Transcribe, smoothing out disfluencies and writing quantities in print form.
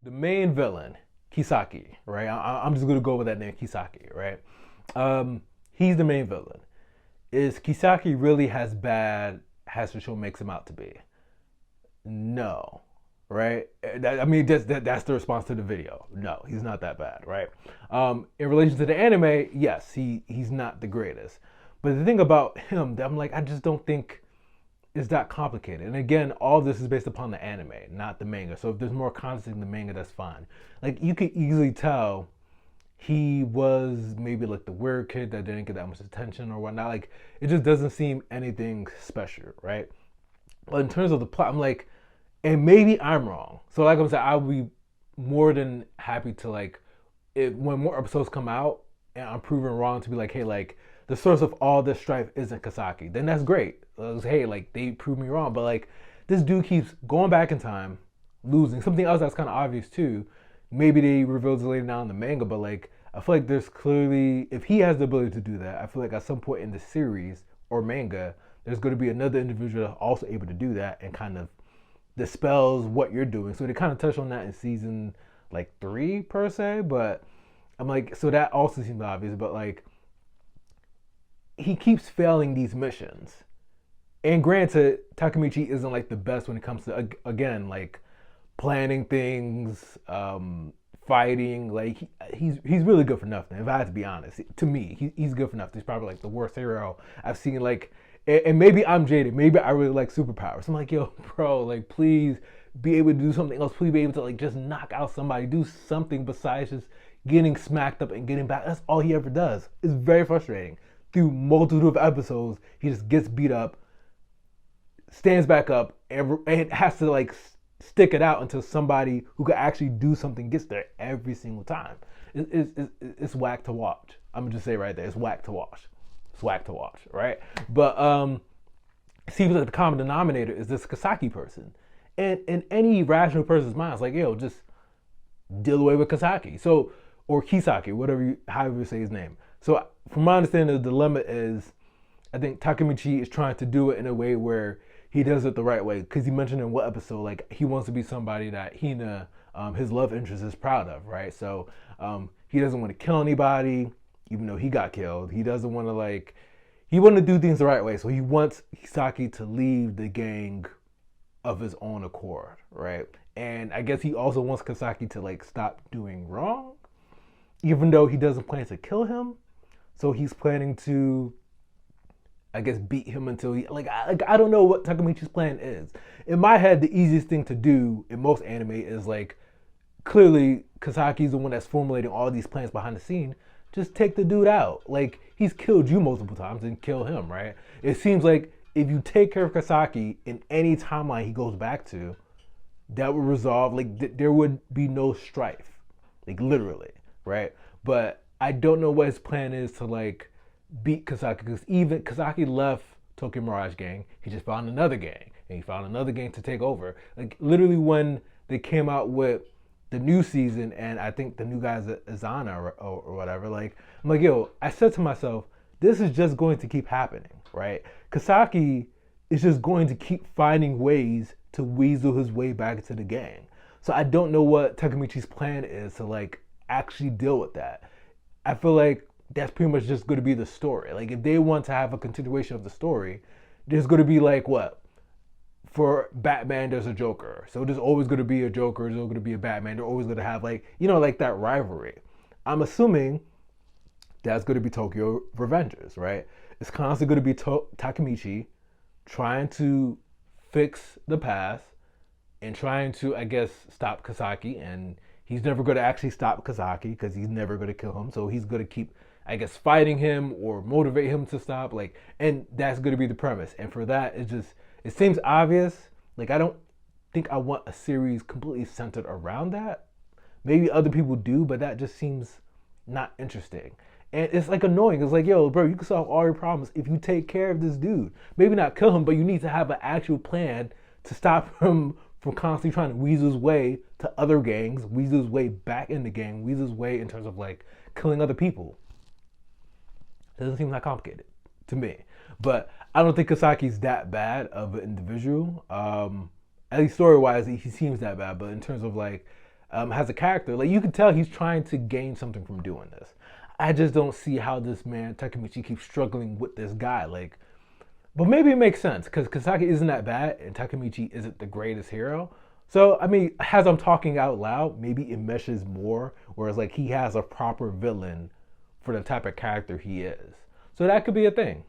the main villain, Kisaki, right? I'm just gonna go with that name, Kisaki, right? He's the main villain. Is Kisaki really as bad as the show makes him out to be? No, right? I mean, that's the response to the video. No, he's not that bad, right? In relation to the anime, yes, he's not the greatest. But the thing about him, I'm like, I just don't think it's that complicated. And again, all this is based upon the anime, not the manga. So if there's more context in the manga, that's fine. Like you could easily tell he was maybe like the weird kid that didn't get that much attention or whatnot. Like it just doesn't seem anything special, right? But in terms of the plot, I'm like, and maybe I'm wrong. So like I'm saying, I'll be more than happy to like, when more episodes come out and I'm proven wrong to be like, hey, like the source of all this strife isn't Kisaki, then that's great. Hey, like they proved me wrong, but like this dude keeps going back in time, losing. Something else that's kind of obvious too. Maybe they revealed it later down in the manga, but like I feel like there's clearly, if he has the ability to do that, I feel like at some point in the series or manga, there's going to be another individual that's also able to do that and kind of dispels what you're doing. So they kind of touch on that in season like 3 per se, but I'm like, so that also seems obvious, but like he keeps failing these missions. And granted, Takemichi isn't like the best when it comes to again like planning things, fighting. Like he's really good for nothing. If I had to be honest, to me, he's good for nothing. He's probably like the worst hero I've seen. Like, and maybe I'm jaded. Maybe I really like superpowers. I'm like, yo, bro, like please be able to do something else. Please be able to like just knock out somebody. Do something besides just getting smacked up and getting back. That's all he ever does. It's very frustrating. Through multitude of episodes, he just gets beat up, stands back up, and has to like stick it out until somebody who could actually do something gets there every single time. It's whack to watch. I'm gonna just say right there, it's whack to watch. It's whack to watch, right? But it seems like the common denominator is this Kisaki person, and in any rational person's mind, it's like, yo, just deal away with Kisaki. So, or Kisaki, however you say his name. So, from my understanding, the dilemma is, I think Takemichi is trying to do it in a way where he does it the right way. Because he mentioned in what episode, like he wants to be somebody that Hina, his love interest, is proud of, right? So he doesn't want to kill anybody, even though he got killed. He doesn't want to he wants to do things the right way. So he wants Hisaki to leave the gang of his own accord, right? And I guess he also wants Kisaki to like stop doing wrong, even though he doesn't plan to kill him. So he's planning to, I guess, beat him until he I don't know what Takemichi's plan is. In my head, the easiest thing to do in most anime is like, clearly Kisaki's the one that's formulating all these plans behind the scene. Just take the dude out. Like he's killed you multiple times and kill him, right? It seems like if you take care of Kisaki in any timeline he goes back to, that would resolve. Like there would be no strife, like literally, right? But I don't know what his plan is to like beat Kisaki, because even Kisaki left Tokyo Mirage Gang, he just found another gang, and he found another gang to take over. Like literally when they came out with the new season, and I think the new guy's Azana or whatever, like I'm like, yo, I said to myself, this is just going to keep happening, right? Kisaki is just going to keep finding ways to weasel his way back into the gang. So I don't know what Takemichi's plan is to like actually deal with that. I feel like that's pretty much just going to be the story. Like if they want to have a continuation of the story, there's going to be like what? For Batman, there's a Joker. So there's always going to be a Joker, there's always going to be a Batman. They're always going to have like, like that rivalry. I'm assuming that's going to be Tokyo Revengers, right? It's constantly going to be Takemichi trying to fix the past and trying to, I guess, stop Kisaki. And he's never going to actually stop Kisaki because he's never going to kill him. So he's going to keep, I guess, fighting him or motivate him to stop. Like, and that's going to be the premise. And for that, it seems obvious. Like, I don't think I want a series completely centered around that. Maybe other people do, but that just seems not interesting. And it's like annoying. It's like, yo, bro, you can solve all your problems if you take care of this dude. Maybe not kill him, but you need to have an actual plan to stop him from constantly trying to weasel his way to other gangs, weasel his way back in the gang, weasel his way in terms of like killing other people. It doesn't seem that complicated to me. But I don't think Kisaki's that bad of an individual. At least story-wise, he seems that bad. But in terms of like has a character. Like you can tell he's trying to gain something from doing this. I just don't see how this man Takemichi keeps struggling with this guy. Like, but maybe it makes sense because Kisaki isn't that bad and Takemichi isn't the greatest hero. So I mean, as I'm talking out loud, maybe it meshes more. Whereas like he has a proper villain for the type of character he is. So that could be a thing.